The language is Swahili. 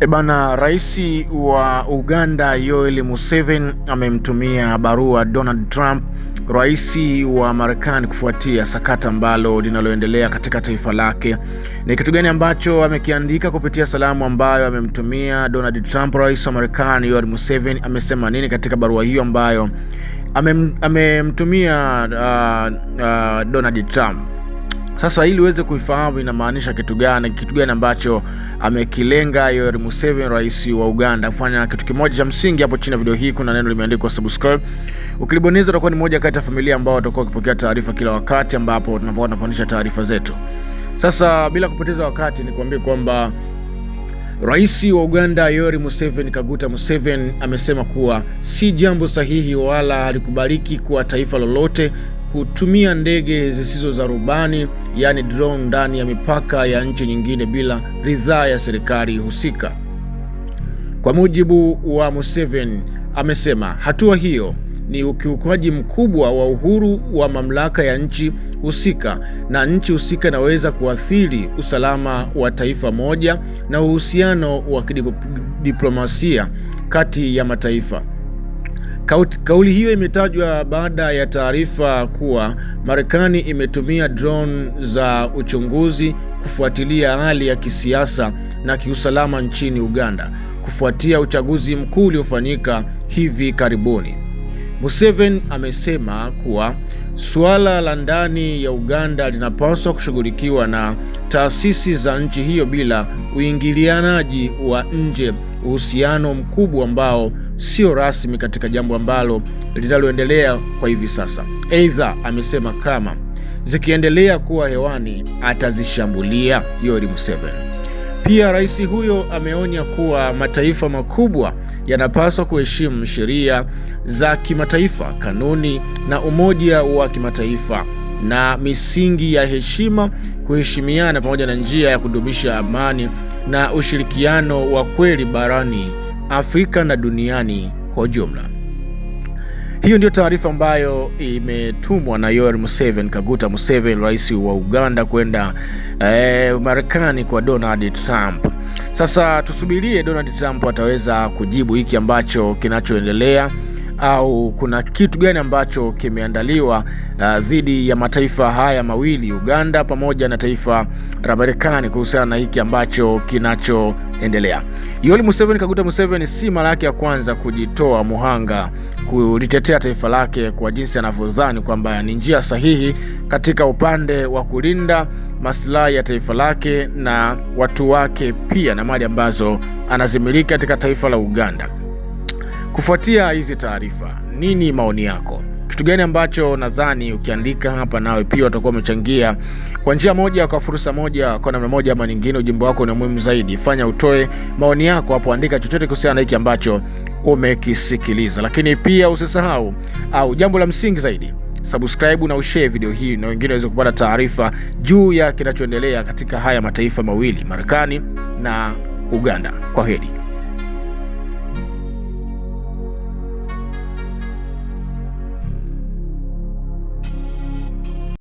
Rais wa Uganda Yoweri Museveni amemtumia barua Donald Trump, rais wa Marekani, kufuatia sakata ambalo linaloendelea katika taifa lake. Ni kitu gani ambacho amekiandika kupitia salamu ambayo amemtumia Donald Trump, rais wa Marekani Yoweri Museveni? Amesema nini katika barua hiyo ambayo amemtumia Donald Trump? Sasa ili uweze kuifahamu inamaanisha kitu gani ambacho amekilenga Yoweri Museveni, rais wa Uganda. Fanya kitu kimoja cha msingi. Hapo chini ya video hii kuna neno limeandikwa subscribe. Ukilibonyeza utakuwa ni moja kati ya familia ambao watakuwa wakipokea taarifa kila wakati ambapo tunapandisha taarifa zetu. Sasa bila kupoteza wakati, nikwambie kwamba rais wa Uganda Yoweri Museveni Kaguta Museveni amesema kuwa si jambo sahihi wala halikubaliki kwa taifa lolote kutumia ndege zisizo za rubani, yani drone, ndani ya mipaka ya nchi nyingine bila ridhaa ya serikali husika. Kwa mujibu wa Museveni, amesema hatua hiyo ni ukiukaji mkubwa wa uhuru wa mamlaka ya nchi husika, na nchi husika inaweza kuathiri usalama wa taifa moja na uhusiano wa kidiplomasia kati ya mataifa. Kauli hiyo imetajwa baada ya taarifa kuwa Marekani imetumia drone za uchunguzi kufuatilia hali ya kisiasa na kiusalama nchini Uganda kufuatia uchaguzi mkuu uliofanyika hivi karibuni. Museveni amesema kuwa suala la ndani ya Uganda linapaswa kushughulikiwa na taasisi za nchi hiyo bila uingilianaji wa nje, uhusiano mkubwa ambao sio rasmi katika jambo ambalo linaloendelea kwa hivi sasa. Aidha, amesema kama zikiendelea kuwa hewani atazishambulia Yoweri Museveni. Pia rais huyo ameonya kuwa mataifa makubwa yanapaswa kuheshimu sheria za kimataifa, kanuni na umoja wa kimataifa na misingi ya heshima, kuheshimiana pamoja na njia ya kudumisha amani na ushirikiano wa kweli barani Afrika na duniani kwa ujumla. Hiyo ndio taarifa ambayo imetumwa na Yoweri Museveni Kaguta Museveni, rais wa Uganda, kwenda Marekani kwa Donald Trump. Sasa tusubirie Donald Trump ataweza kujibu hiki ambacho kinachoendelea, au kuna kitu gani ambacho kimeandaliwa dhidi ya mataifa haya mawili, Uganda pamoja na taifa la Marekani, kuhusiana na hiki ambacho kinachoendelea. Yoweri Museveni Kaguta Museveni si mara yake ya kwanza kujitoa muhanga kulitetea taifa lake kwa jinsi anavyodhani kwamba ni njia sahihi katika upande wa kulinda maslahi ya taifa lake na watu wake, pia na mali ambazo anazimiliki katika taifa la Uganda. Kufuatia hizi taarifa, nini maoni yako? Kitu gani ambacho nadhani ukiandika hapa nawe pia utakuwa umechangia kwa njia moja, kwa fursa moja, kwa namna moja ama nyingine? Ujumbe wako ni muhimu zaidi. Fanya utoe maoni yako hapo, andika chochote kuhusiana na hiki ambacho umekisikiliza. Lakini pia usisahau, au jambo la msingi zaidi, subscribe na ushare video hii na wengine waweze kupata taarifa juu ya kinachoendelea katika haya mataifa mawili, Marekani na Uganda. Kwaheri.